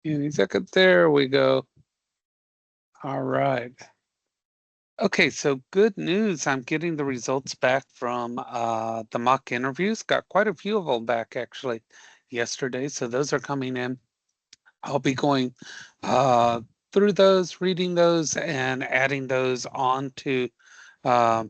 Any second, there we go. All right. Okay, so good news. I'm getting the results back from the mock interviews. Got quite a few of them back actually yesterday. So those are coming in. I'll be going uh, through those, reading those, and adding those on to um,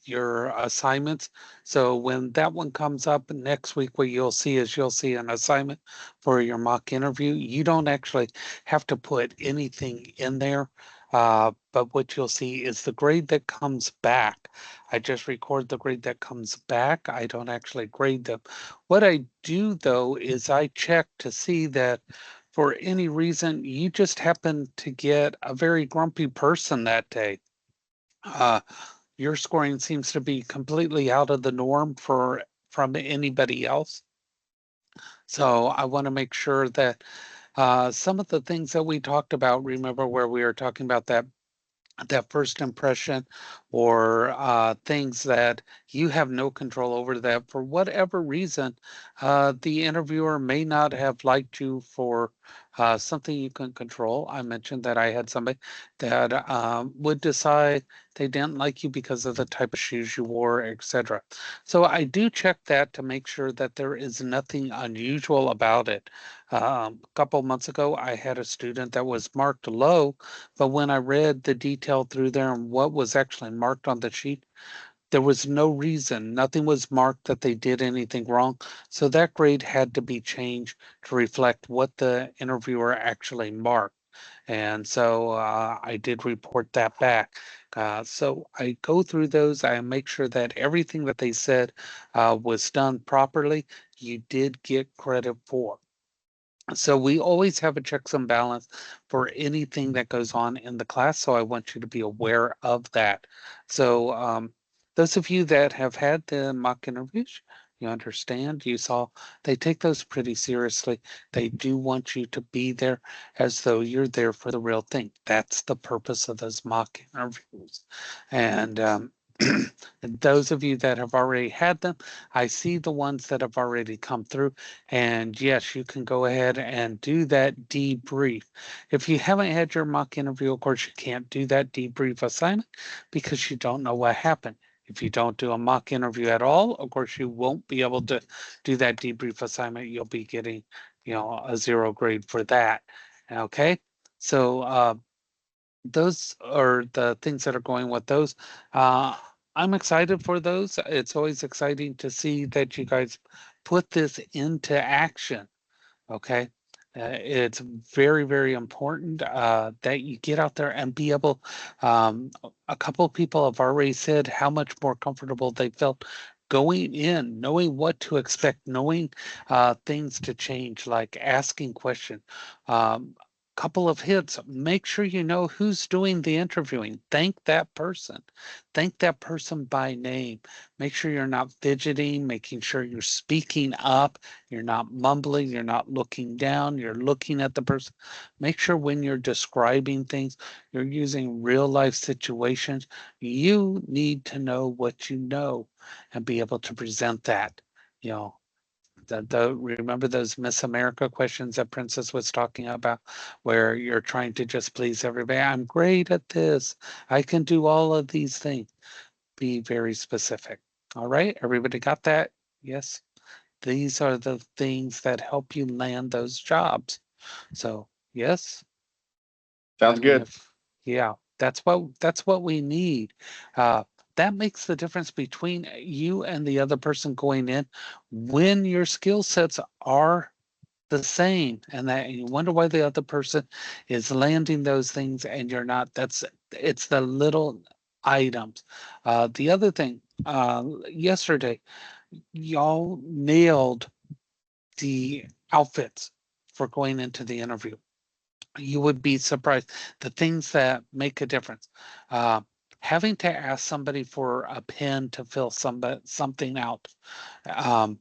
your assignments. So when that one comes up next week, what you'll see is you'll see an assignment for your mock interview. You don't actually have to put anything in there. But what you'll see is the grade that comes back. I just record the grade that comes back. I don't actually grade them. What I do though is I check to see that for any reason you just happen to get a very grumpy person that day. Uh, your scoring seems to be completely out of the norm for from anybody else. So I want to make sure that some of the things that we talked about, remember where we were talking about that first impression or things that you have no control over that for whatever reason, the interviewer may not have liked you for something you can control. I mentioned that I had somebody that would decide they didn't like you because of the type of shoes you wore, etc. So I do check that to make sure that there is nothing unusual about it. A couple months ago, I had a student that was marked low, but when I read the detail through there and what was actually marked on the sheet, there was no reason, nothing was marked that they did anything wrong. So that grade had to be changed to reflect what the interviewer actually marked. And so I did report that back. So I go through those. I make sure that everything that they said was done properly. You did get credit for. So we always have a checks and balance for anything that goes on in the class. So I want you to be aware of that. So those of you that have had the mock interviews, you understand, you saw they take those pretty seriously. They do want you to be there as though you're there for the real thing. That's the purpose of those mock interviews. And those of you that have already had them, I see the ones that have already come through. And yes, you can go ahead and do that debrief. If you haven't had your mock interview, of course, you can't do that debrief assignment because you don't know what happened. If you don't do a mock interview at all, of course, you won't be able to do that debrief assignment. You'll be getting, a 0 grade for that. Okay. So, those are the things that are going with those. Uh, I'm excited for those. It's always exciting to see that you guys put this into action. Okay. It's very, very important that you get out there and be able. A couple of people have already said how much more comfortable they felt going in, knowing what to expect, knowing things to change, like asking questions. Couple of hits, make sure you know who's doing the interviewing. Thank that person. Thank that person by name. Make sure you're not fidgeting, making sure you're speaking up, you're not mumbling, you're not looking down, you're looking at the person. Make sure when you're describing things, you're using real life situations. You need to know what you know and be able to present that. You know, remember those Miss America questions that Princess was talking about, where you're trying to just please everybody. I'm great at this. I can do all of these things. Be very specific. All right, everybody got that? Yes. These are the things that help you land those jobs. So yes, I Sounds mean, good. if yeah, that's what we need. Uh, that makes the difference between you and the other person going in when your skill sets are the same, and that you wonder why the other person is landing those things and you're not. It's the little items. The other thing, yesterday, y'all nailed the outfits for going into the interview. You would be surprised the things that make a difference. Uh, Having to ask somebody for a pen to fill something out. Um,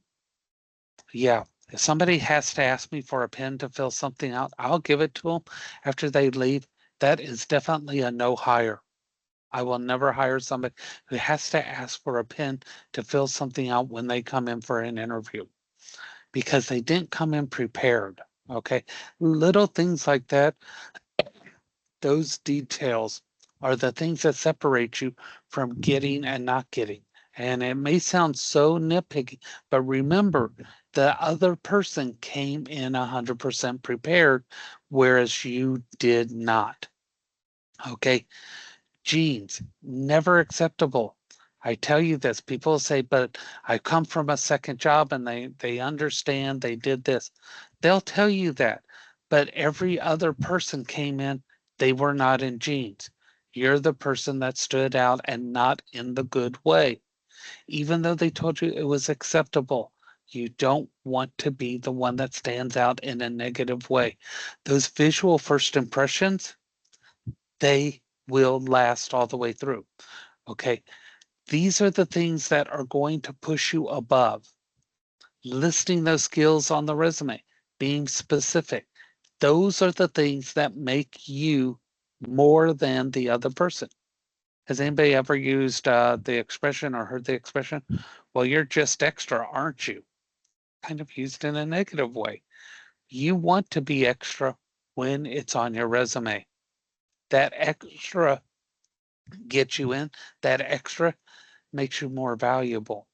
yeah, if somebody has to ask me for a pen to fill something out, I'll give it to them after they leave. That is definitely a no hire. I will never hire somebody who has to ask for a pen to fill something out when they come in for an interview because they didn't come in prepared. Okay. Little things like that, those details are the things that separate you from getting and not getting. And it may sound so nitpicky, but remember, the other person came in 100% prepared, whereas you did not. Okay. Genes, never acceptable. I tell you this, people say, but I come from a second job and they understand they did this. They'll tell you that. But every other person came in, they were not in genes. You're the person that stood out and not in the good way. Even though they told you it was acceptable, you don't want to be the one that stands out in a negative way. Those visual first impressions, they will last all the way through. Okay. These are the things that are going to push you above. Listing those skills on the resume, being specific. Those are the things that make you more than the other person. Has anybody ever used the expression or heard the expression? Well, you're just extra, aren't you? Kind of used in a negative way. You want to be extra when it's on your resume. That extra gets you in, that extra makes you more valuable.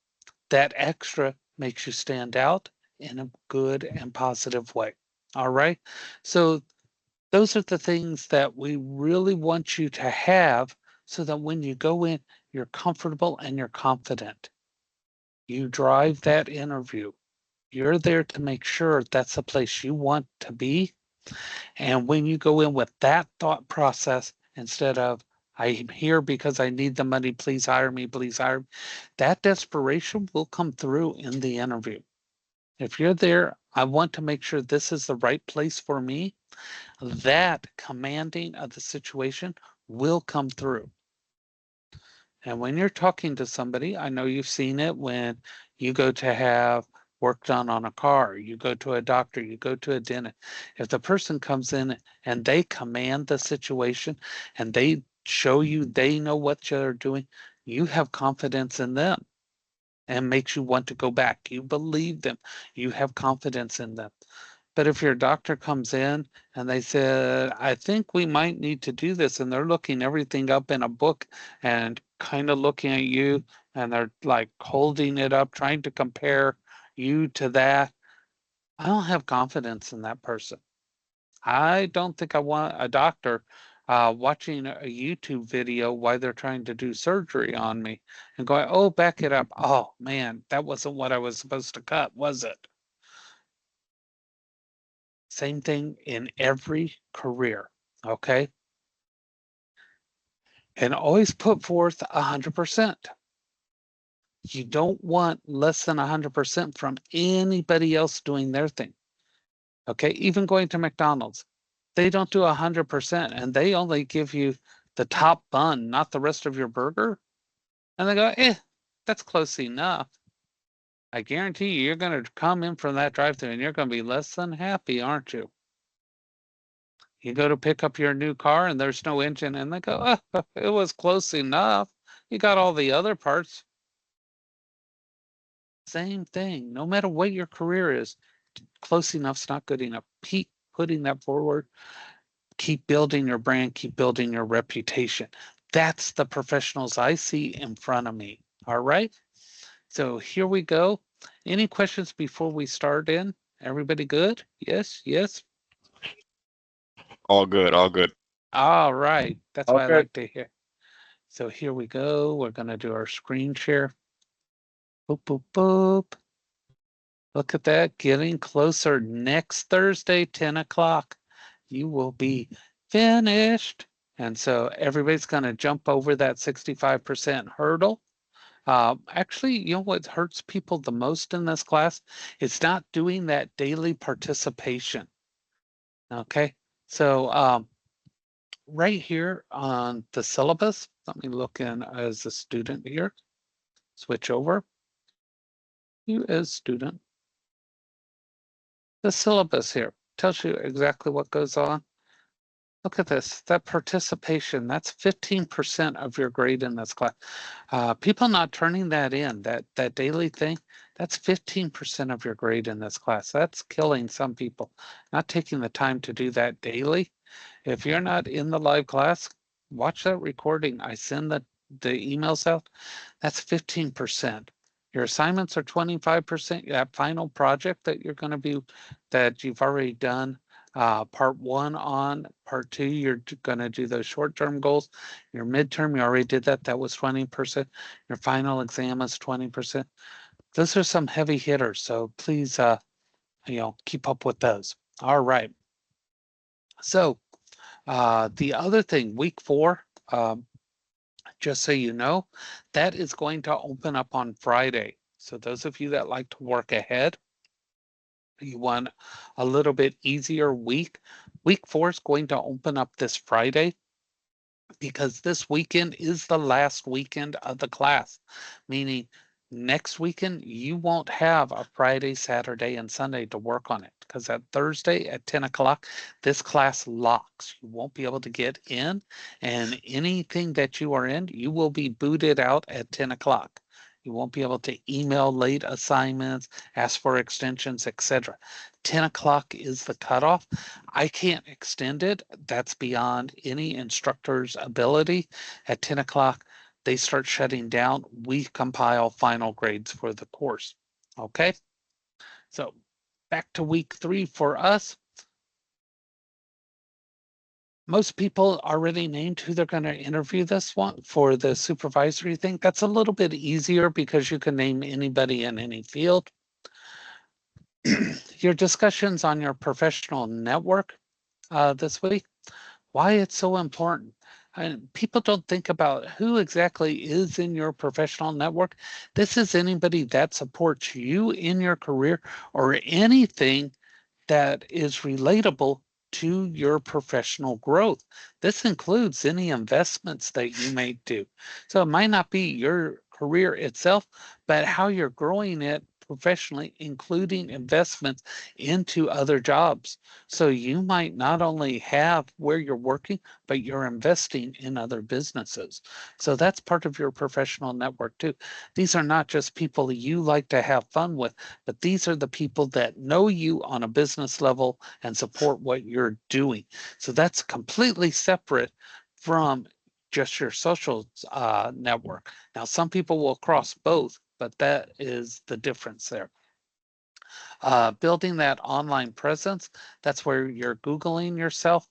That extra makes you stand out in a good and positive way. All right. So those are the things that we really want you to have so that when you go in, you're comfortable and you're confident. You drive that interview. You're there to make sure that's the place you want to be. And when you go in with that thought process, instead of, I'm here because I need the money, please hire me, please hire me, that desperation will come through in the interview. If you're there, I want to make sure this is the right place for me, that commanding of the situation will come through. And when you're talking to somebody, I know you've seen it when you go to have work done on a car, you go to a doctor, you go to a dentist. If the person comes in and they command the situation and they show you they know what they're doing, you have confidence in them and makes you want to go back. You believe them, you have confidence in them. But if your doctor comes in and they said, I think we might need to do this, and they're looking everything up in a book and kind of looking at you and they're like holding it up, trying to compare you to that, I don't have confidence in that person. I don't think I want a doctor watching a YouTube video while they're trying to do surgery on me and going, oh, back it up. Oh, man, that wasn't what I was supposed to cut, was it? Same thing in every career, okay? And always put forth 100%. You don't want less than 100% from anybody else doing their thing, okay? Even going to McDonald's, they don't do 100% and they only give you the top bun, not the rest of your burger. And they go, that's close enough. I guarantee you, you're going to come in from that drive-thru and you're going to be less than happy, aren't you? You go to pick up your new car and there's no engine, and they go, oh, it was close enough. You got all the other parts. Same thing. No matter what your career is, close enough's not good enough. Keep putting that forward. Keep building your brand. Keep building your reputation. That's the professionals I see in front of me. All right. So here we go. Any questions before we start in? Everybody good? Yes, yes. All good, all good. All right. That's what I Okay. like to hear. So here we go. We're going to do our screen share. Boop, boop, boop. Look at that. Getting closer. Next Thursday, 10 o'clock. You will be finished. And so everybody's going to jump over that 65% hurdle. Actually, you know what hurts people the most in this class? It's not doing that daily participation. Okay. So right here on the syllabus, let me look in as a student here. Switch over. You as student. The syllabus here tells you exactly what goes on. Look at this, that participation, that's 15% of your grade in this class. People not turning that in, that daily thing, That's 15% of your grade in this class. That's killing some people. Not taking the time to do that daily. If you're not in the live class, watch that recording. I send the emails out. That's 15%. Your assignments are 25%. That final project that you're going to be, that you've already done part one on, part two, you're going to do those short-term goals. Your midterm, you already did that. That was 20%. Your final exam is 20%. Those are some heavy hitters. So please, keep up with those. All right. So the other thing, week 4, just so you know, that is going to open up on Friday. So those of you that like to work ahead, you want a little bit easier week. Week 4 is going to open up this Friday because this weekend is the last weekend of the class, meaning next weekend you won't have a Friday, Saturday, and Sunday to work on it because that Thursday at 10 o'clock, this class locks. You won't be able to get in, and anything that you are in, you will be booted out at 10 o'clock. You won't be able to email late assignments, ask for extensions, etc. 10 o'clock is the cutoff. I can't extend it. That's beyond any instructor's ability. At 10 o'clock, they start shutting down. We compile final grades for the course. Okay, so back to week 3 for us. Most people already named who they're going to interview this one for the supervisory thing. That's a little bit easier because you can name anybody in any field. Your discussions on your professional network this week, why it's so important. And people don't think about who exactly is in your professional network. This is anybody that supports you in your career or anything that is relatable to your professional growth. This includes any investments that you may do. So it might not be your career itself, but how you're growing it professionally, including investments into other jobs. So you might not only have where you're working, but you're investing in other businesses. So that's part of your professional network too. These are not just people you like to have fun with, but these are the people that know you on a business level and support what you're doing. So that's completely separate from just your social network. Now, some people will cross both, but that is the difference there. Building that online presence, that's where you're Googling yourself.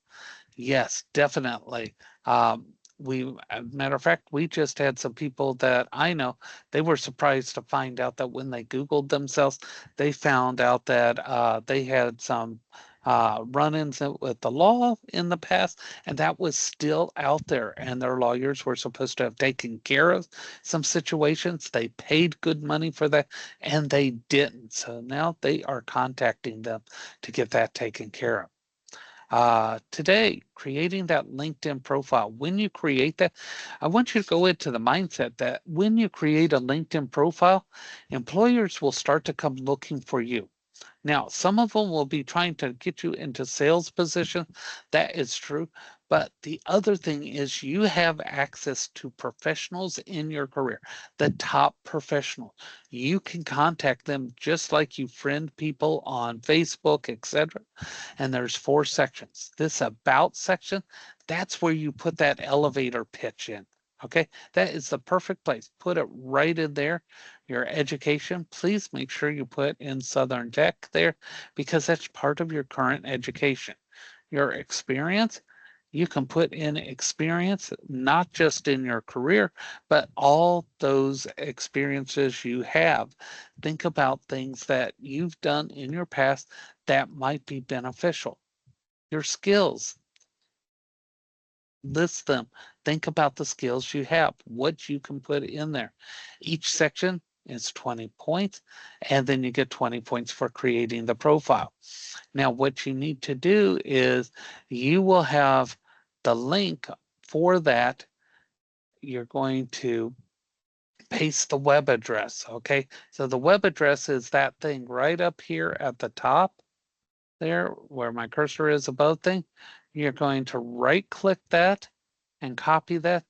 Yes, definitely. Matter of fact, we just had some people that I know, they were surprised to find out that when they Googled themselves, they found out that they had some run-ins with the law in the past, and that was still out there. And their lawyers were supposed to have taken care of some situations. They paid good money for that, and they didn't. So now they are contacting them to get that taken care of. Today, creating that LinkedIn profile. When you create that, I want you to go into the mindset that when you create a LinkedIn profile, employers will start to come looking for you. Now, some of them will be trying to get you into sales position. That is true. But the other thing is you have access to professionals in your career, the top professionals. You can contact them just like you friend people on Facebook, etc. And there's 4 sections. This about section, that's where you put that elevator pitch in. Okay, that is the perfect place. Put it right in there. Your education, please make sure you put in Southern Tech there because that's part of your current education. Your experience, you can put in experience, not just in your career, but all those experiences you have. Think about things that you've done in your past that might be beneficial. Your skills, list them. Think about the skills you have, what you can put in there. Each section is 20 points, and then you get 20 points for creating the profile. Now, what you need to do is you will have the link for that. You're going to paste the web address, okay? So the web address is that thing right up here at the top there where my cursor is above thing. You're going to right click that and copy that.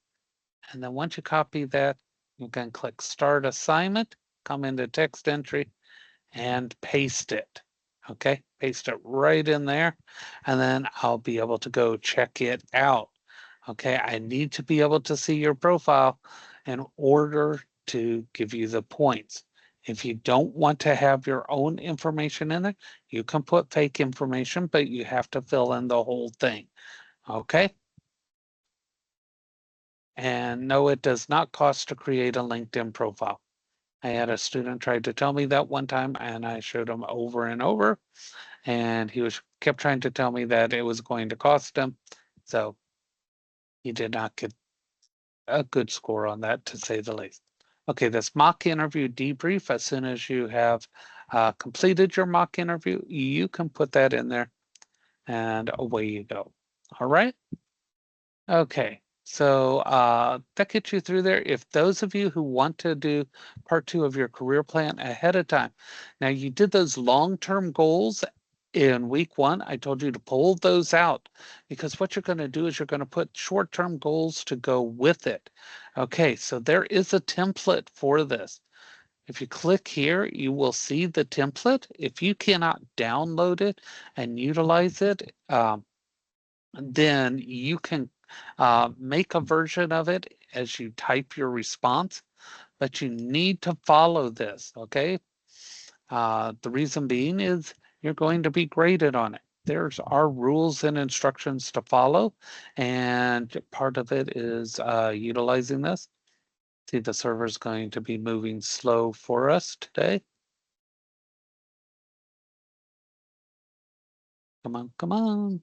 And then once you copy that, you can click Start Assignment. come into text entry and paste it. Okay, paste it right in there, and then I'll be able to go check it out. Okay, I need to be able to see your profile in order to give you the points. If you don't want to have your own information in it, you can put fake information, but you have to fill in the whole thing. Okay? And no, it does not cost to create a LinkedIn profile. I had a student tried to tell me that one time, and I showed him over and over, and he was kept trying to tell me that it was going to cost him. So he did not get a good score on that, to say the least. Okay, this mock interview debrief, as soon as you have completed your mock interview, you can put that in there and away you go. All right? Okay, so that gets you through there. If those of you who want to do part 2 of your career plan ahead of time, now you did those long-term goals in week 1. I told you to pull those out because what you're going to do is you're going to put short-term goals to go with it. Okay, so there is a template for this. If you click here, you will see the template. If you cannot download it and utilize it, then you can make a version of it as you type your response, but you need to follow this, okay? The reason being is you're going to be graded on it. There's our rules and instructions to follow, and part of it is utilizing this. See, the server's going to be moving slow for us today. Come on, come on.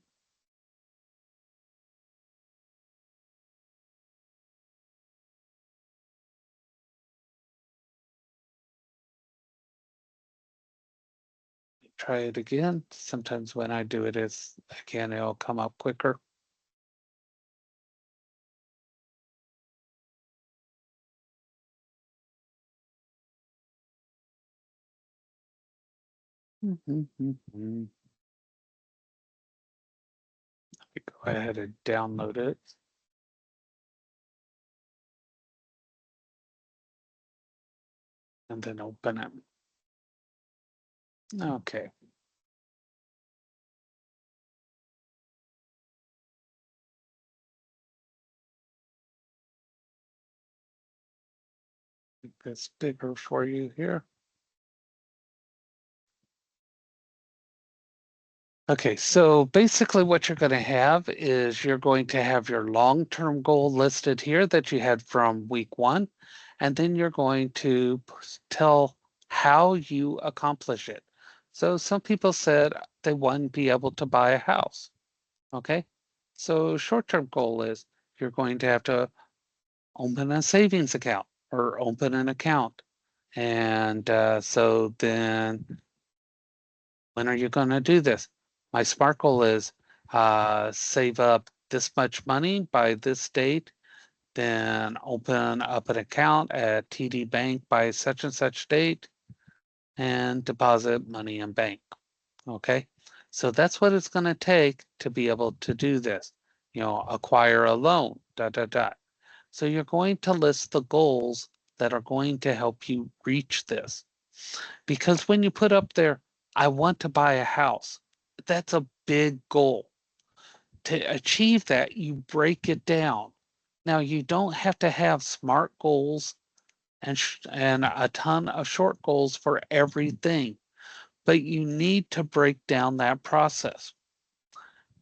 Try it again. Sometimes when I do it, again, it'll come up quicker. Go ahead and download it. And then open it. Okay. Make this bigger for you here. Okay, so basically what you're going to have is you're going to have your long-term goal listed here that you had from week 1, and then you're going to tell how you accomplish it. So some people said they want to be able to buy a house. Okay, so short-term goal is you're going to have to open a savings account or open an account. And so then when are you going to do this? My SMART goal is save up this much money by this date, then open up an account at TD Bank by such and such date, and deposit money in bank. Okay, so that's what it's going to take to be able to do this. You know, acquire a loan, dot, dot, dot. So you're going to list the goals that are going to help you reach this. Because when you put up there, I want to buy a house, that's a big goal. To achieve that, you break it down. Now, you don't have to have SMART goals and a ton of short goals for everything, but you need to break down that process.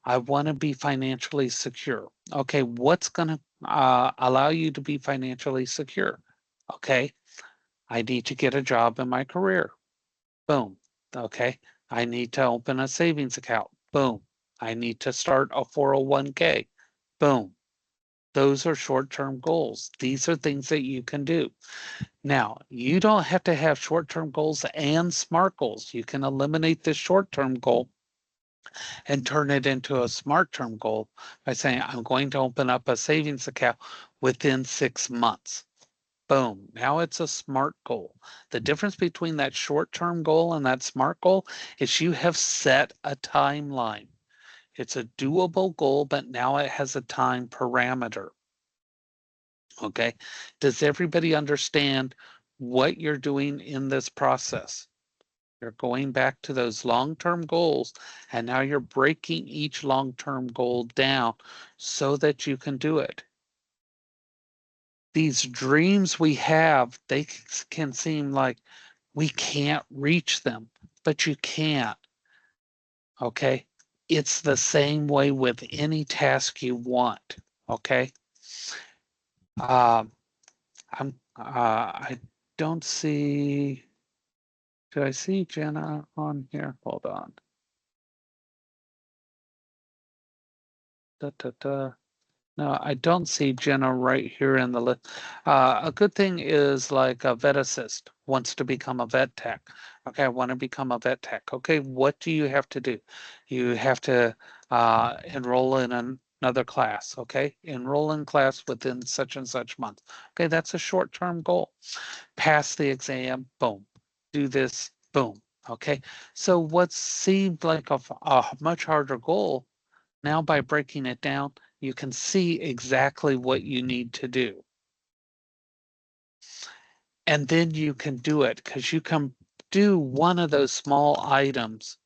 I want to be financially secure. Okay, what's going to allow you to be financially secure? Okay, I need to get a job in my career. Boom. Okay, I need to open a savings account. Boom. I need to start a 401k. Boom. Those are short-term goals. These are things that you can do. Now, you don't have to have short-term goals and SMART goals. You can eliminate the short-term goal and turn it into a SMART term goal by saying, I'm going to open up a savings account within 6 months. Boom. Now it's a SMART goal. The difference between that short-term goal and that SMART goal is you have set a timeline. It's a doable goal, but now it has a time parameter. Okay. Does everybody understand what you're doing in this process. You're going back to those long-term goals, and now you're breaking each long-term goal down so that you can do it. These dreams we have, they can seem like we can't reach them, but you can. Okay? It's the same way with any task you want. Okay? Um, I don't see, did I see Jenna on here? Hold on. Da, da, da. No, I don't see Jenna right here in the list. A good thing is like a vet assist wants to become a vet tech. Okay, I want to become a vet tech. Okay, what do you have to do? You have to enroll in another class. Okay, enroll in class within such and such month. Okay, that's a short-term goal. Pass the exam, boom. Do this, boom. Okay, so what seemed like a much harder goal, now by breaking it down, you can see exactly what you need to do. And then you can do it because you can do one of those small items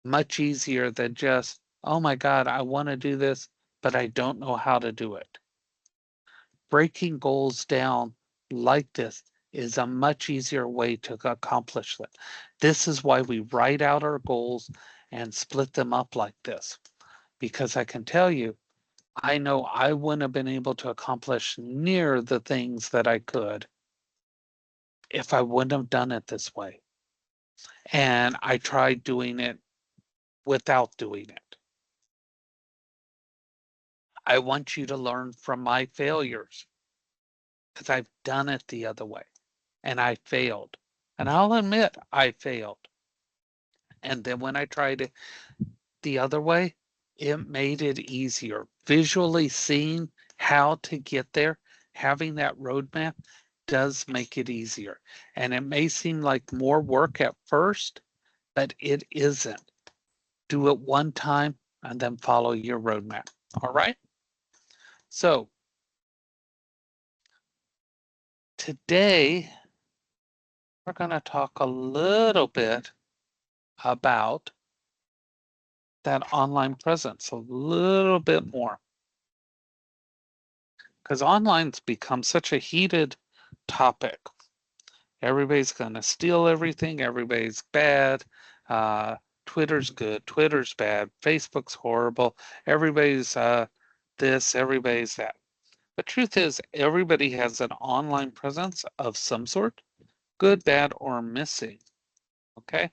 much easier than just, oh my God, I want to do this, but I don't know how to do it. Breaking goals down like this is a much easier way to accomplish that. This is why we write out our goals and split them up like this, because I can tell you, I know I wouldn't have been able to accomplish near the things that I could if I wouldn't have done it this way. And I tried doing it without doing it. I want you to learn from my failures because I've done it the other way and I failed. And I'll admit I failed. And then when I tried it the other way, it made it easier. Visually seeing how to get there, having that roadmap does make it easier. And it may seem like more work at first, but it isn't. Do it one time and then follow your roadmap. All right. So today we're going to talk a little bit about that online presence, a little bit more. Because online's become such a heated topic. Everybody's going to steal everything. Everybody's bad. Uh, Twitter's good. Twitter's bad. Facebook's horrible. Everybody's this. Everybody's that. The truth is, everybody has an online presence of some sort, good, bad, or missing. Okay.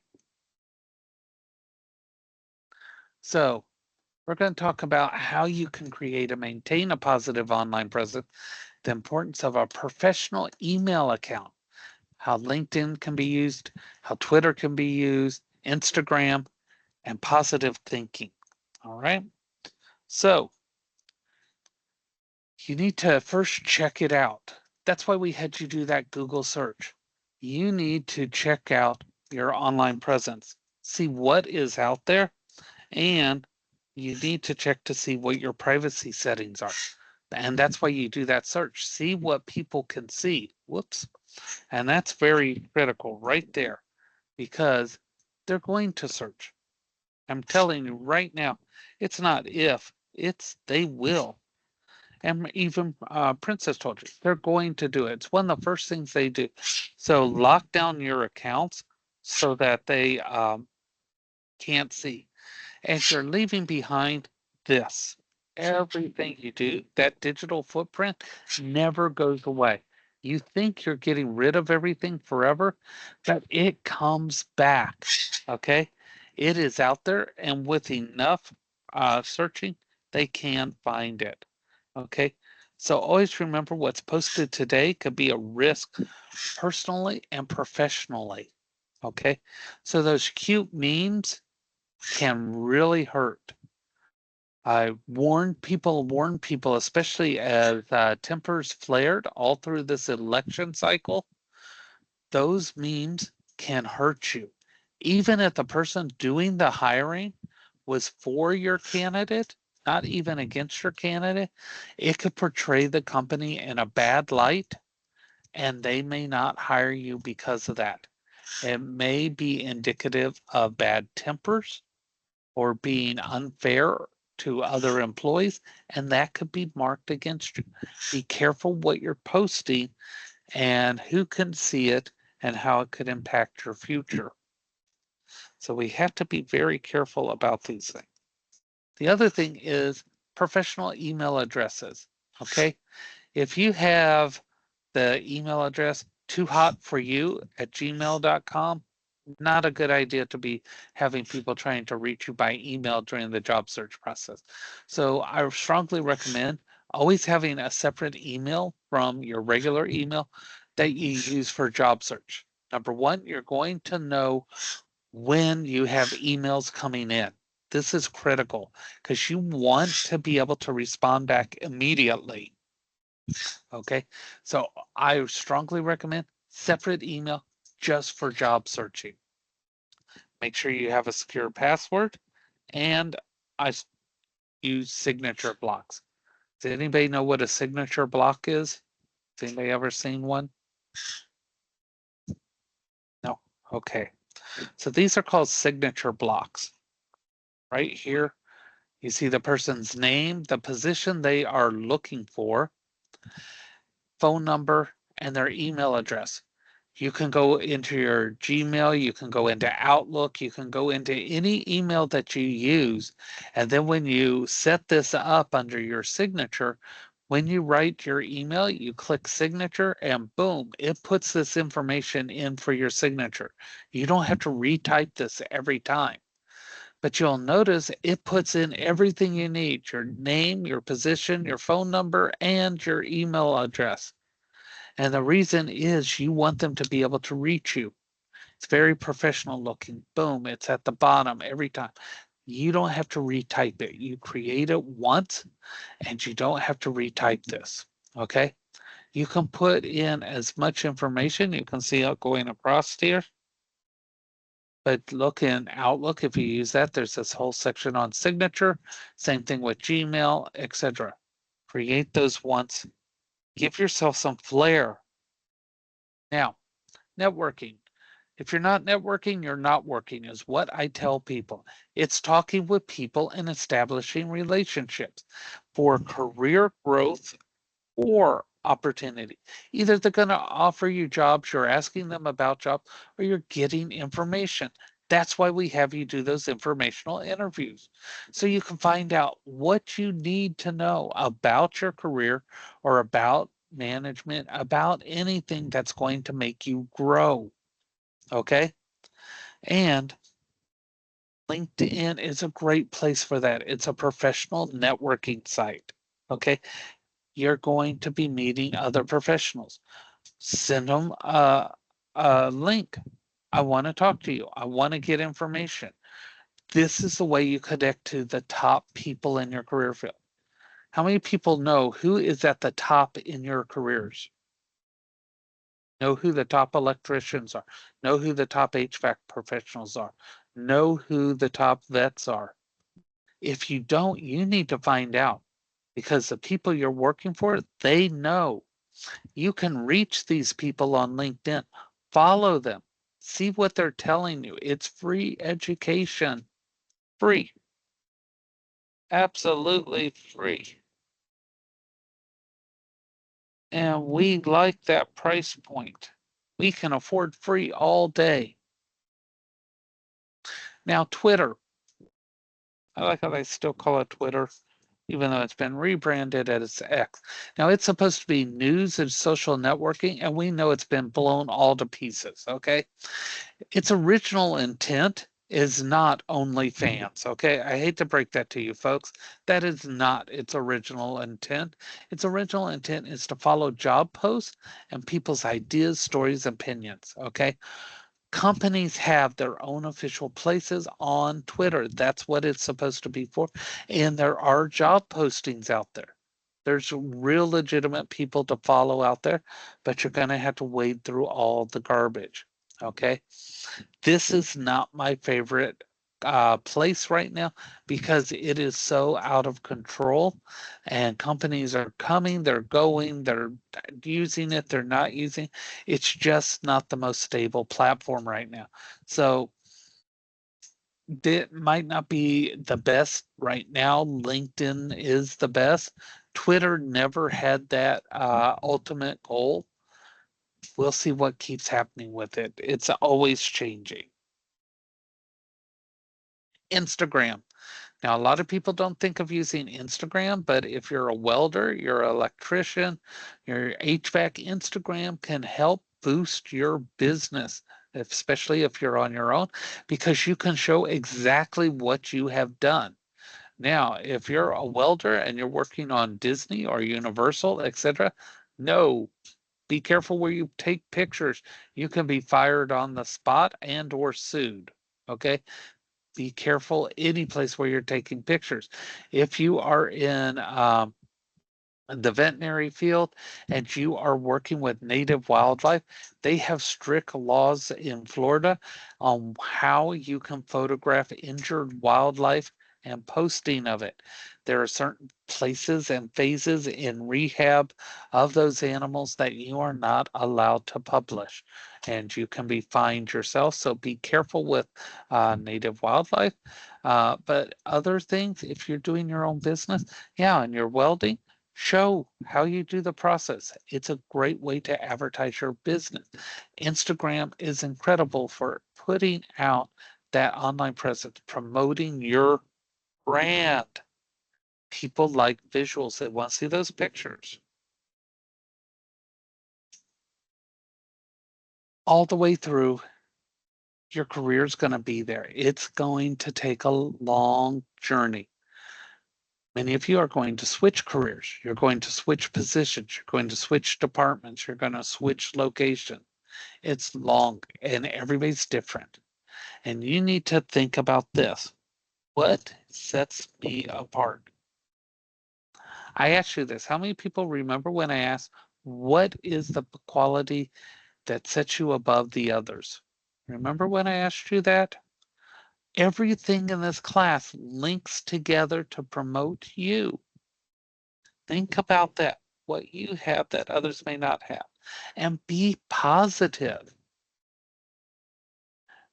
So we're going to talk about how you can create and maintain a positive online presence, the importance of a professional email account, how LinkedIn can be used, how Twitter can be used, Instagram, and positive thinking. All right. So you need to first check it out. That's why we had you do that Google search. You need to check out your online presence, see what is out there, and you need to check to see what your privacy settings are. And that's why you do that search. See what people can see. Whoops. And that's very critical right there because they're going to search. I'm telling you right now, it's not if, it's they will. And even Princess told you, they're going to do it. It's one of the first things they do. So lock down your accounts so that they can't see. And you're leaving behind this. Everything you do, that digital footprint never goes away. You think you're getting rid of everything forever, but it comes back. Okay. It is out there, and with enough searching, they can find it. Okay. So always remember what's posted today could be a risk personally and professionally. Okay. So those cute memes can really hurt. I warn people, especially as tempers flared all through this election cycle. Those memes can hurt you. Even if the person doing the hiring was for your candidate, not even against your candidate, it could portray the company in a bad light and they may not hire you because of that. It may be indicative of bad tempers or being unfair to other employees, and that could be marked against you. Be careful what you're posting and who can see it and how it could impact your future. So we have to be very careful about these things. The other thing is professional email addresses. Okay. If you have the email address toohotforyou@gmail.com, not a good idea to be having people trying to reach you by email during the job search process. So I strongly recommend always having a separate email from your regular email that you use for job search. Number one, you're going to know when you have emails coming in. This is critical because you want to be able to respond back immediately. Okay, so I strongly recommend separate email just for job searching. Make sure you have a secure password, and I use signature blocks. Does anybody know what a signature block is? Has anybody ever seen one? No. Okay. So these are called signature blocks. Right here, you see the person's name, the position they are looking for, phone number, and their email address. You can go into your Gmail, you can go into Outlook, you can go into any email that you use. And then when you set this up under your signature, when you write your email, you click signature and boom, it puts this information in for your signature. You don't have to retype this every time. But you'll notice it puts in everything you need, your name, your position, your phone number, and your email address. And the reason is you want them to be able to reach you. It's very professional looking. Boom, it's at the bottom every time. You don't have to retype it. You create it once and you don't have to retype this. Okay. You can put in as much information. You can see it going across here. But look in Outlook, if you use that, there's this whole section on signature. Same thing with Gmail, etc. Create those once. Give yourself some flair. Now, networking. If you're not networking, you're not working, is what I tell people. It's talking with people and establishing relationships for career growth or opportunity. Either they're going to offer you jobs, you're asking them about jobs, or you're getting information. That's why we have you do those informational interviews. So you can find out what you need to know about your career or about management, about anything that's going to make you grow. Okay. And LinkedIn is a great place for that. It's a professional networking site. Okay. You're going to be meeting other professionals. Send them a link. I want to talk to you. I want to get information. This is the way you connect to the top people in your career field. How many people know who is at the top in your careers? Know who the top electricians are. Know who the top HVAC professionals are. Know who the top vets are. If you don't, you need to find out because the people you're working for, they know. You can reach these people on LinkedIn, follow them, see what they're telling you. It's free education, free, absolutely free. And we like that price point. We can afford free all day. Now, Twitter. I like how they still call it Twitter, even though it's been rebranded as X. Now, it's supposed to be news and social networking, and we know it's been blown all to pieces, okay? Its original intent is not OnlyFans, okay? I hate to break that to you folks. That is not its original intent. Its original intent is to follow job posts and people's ideas, stories, opinions, okay? Companies have their own official places on Twitter. That's what it's supposed to be for. And there are job postings out there. There's real legitimate people to follow out there, but you're going to have to wade through all the garbage. Okay. This is not my favorite place right now because it is so out of control, and companies are coming, they're going, they're using it, they're not using. It's just not the most stable platform right now. So it might not be the best right now. LinkedIn is the best. Twitter never had that ultimate goal. We'll see what keeps happening with it. It's always changing. Instagram. Now, a lot of people don't think of using Instagram, but if you're a welder, you're an electrician, your HVAC, Instagram can help boost your business, especially if you're on your own, because you can show exactly what you have done. Now, if you're a welder and you're working on Disney or Universal, etc., no, be careful where you take pictures. You can be fired on the spot and or sued. Okay, be careful any place where you're taking pictures. If you are in the veterinary field and you are working with native wildlife, they have strict laws in Florida on how you can photograph injured wildlife and posting of it. There are certain places and phases in rehab of those animals that you are not allowed to publish, and you can be fined yourself. So be careful with native wildlife. But other things, if you're doing your own business, yeah, and you're welding, show how you do the process. It's a great way to advertise your business. Instagram is incredible for putting out that online presence, promoting your brand. People like visuals, they want to see those pictures. All the way through, your career is going to be there. It's going to take a long journey. Many of you are going to switch careers. You're going to switch positions. You're going to switch departments. You're going to switch location. It's long and everybody's different. And you need to think about this. What sets me apart? I asked you this. How many people remember when I asked, what is the quality that sets you above the others? Remember when I asked you that? Everything in this class links together to promote you. Think about that, what you have that others may not have, and be positive.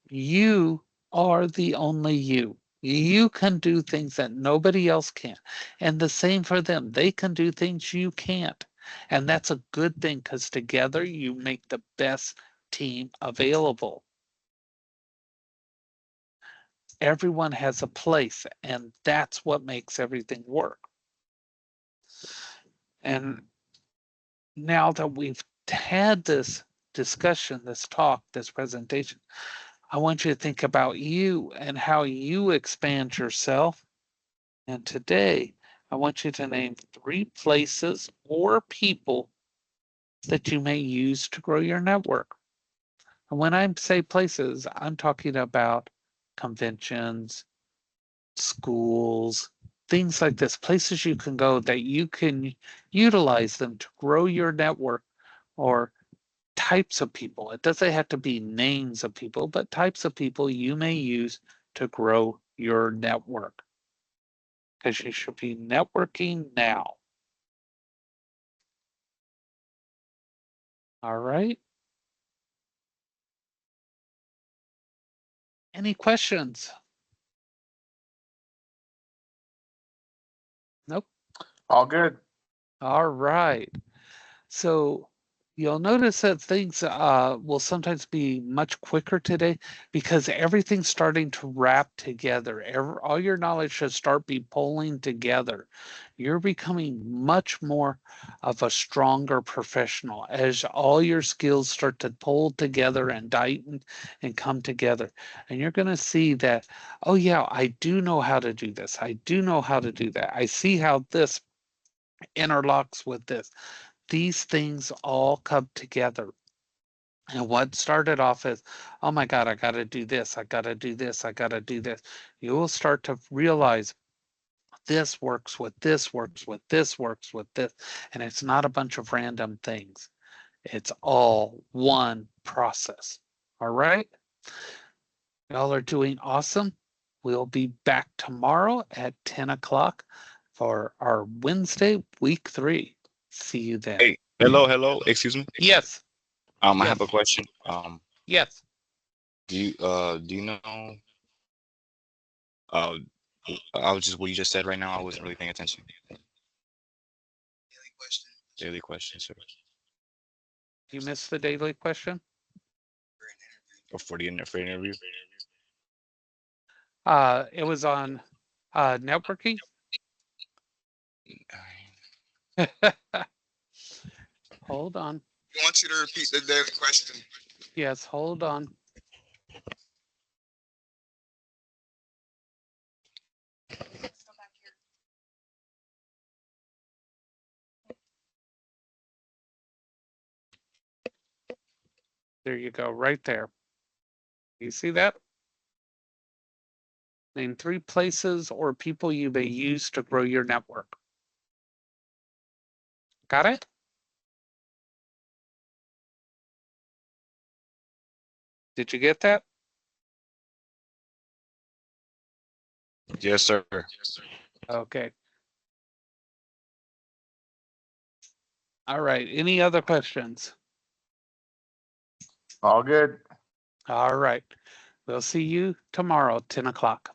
You are the only you. You can do things that nobody else can. And the same for them. They can do things you can't. And that's a good thing because together you make the best team available. Everyone has a place, and that's what makes everything work. And now that we've had this discussion, this talk, this presentation, I want you to think about you and how you expand yourself. And today, I want you to name 3 places or people that you may use to grow your network. And when I say places, I'm talking about conventions, schools, things like this, places you can go that you can utilize them to grow your network, or types of people. It doesn't have to be names of people, but types of people you may use to grow your network, because you should be networking now. All right. Any questions? Nope. All good. All right. So you'll notice that things will sometimes be much quicker today because everything's starting to wrap together. All your knowledge should start be pulling together. You're becoming much more of a stronger professional as all your skills start to pull together and tighten and come together. And you're going to see that, oh yeah, I do know how to do this. I do know how to do that. I see how this interlocks with this. These things all come together. And what started off as, oh my God, I got to do this, I got to do this, I got to do this, you will start to realize this works with this, works with this, works with this. And it's not a bunch of random things, it's all one process. All right. Y'all are doing awesome. We'll be back tomorrow at 10 o'clock for our Wednesday, week 3. See you then. Hey, hello. Excuse me. Yes, I yes, have a question. yes. Do you know? Uh, I was just what you just said right now. I wasn't really paying attention. Daily question, sir. You missed the daily question? Or for the interview. It was on networking. Hold on. He wants you to repeat the daily question. Yes, hold on. There you go, right there. You see that? Name 3 places or people you may use to grow your network. Got it? Did you get that? Yes, sir. Okay. All right. Any other questions? All good. All right. We'll see you tomorrow, 10 o'clock.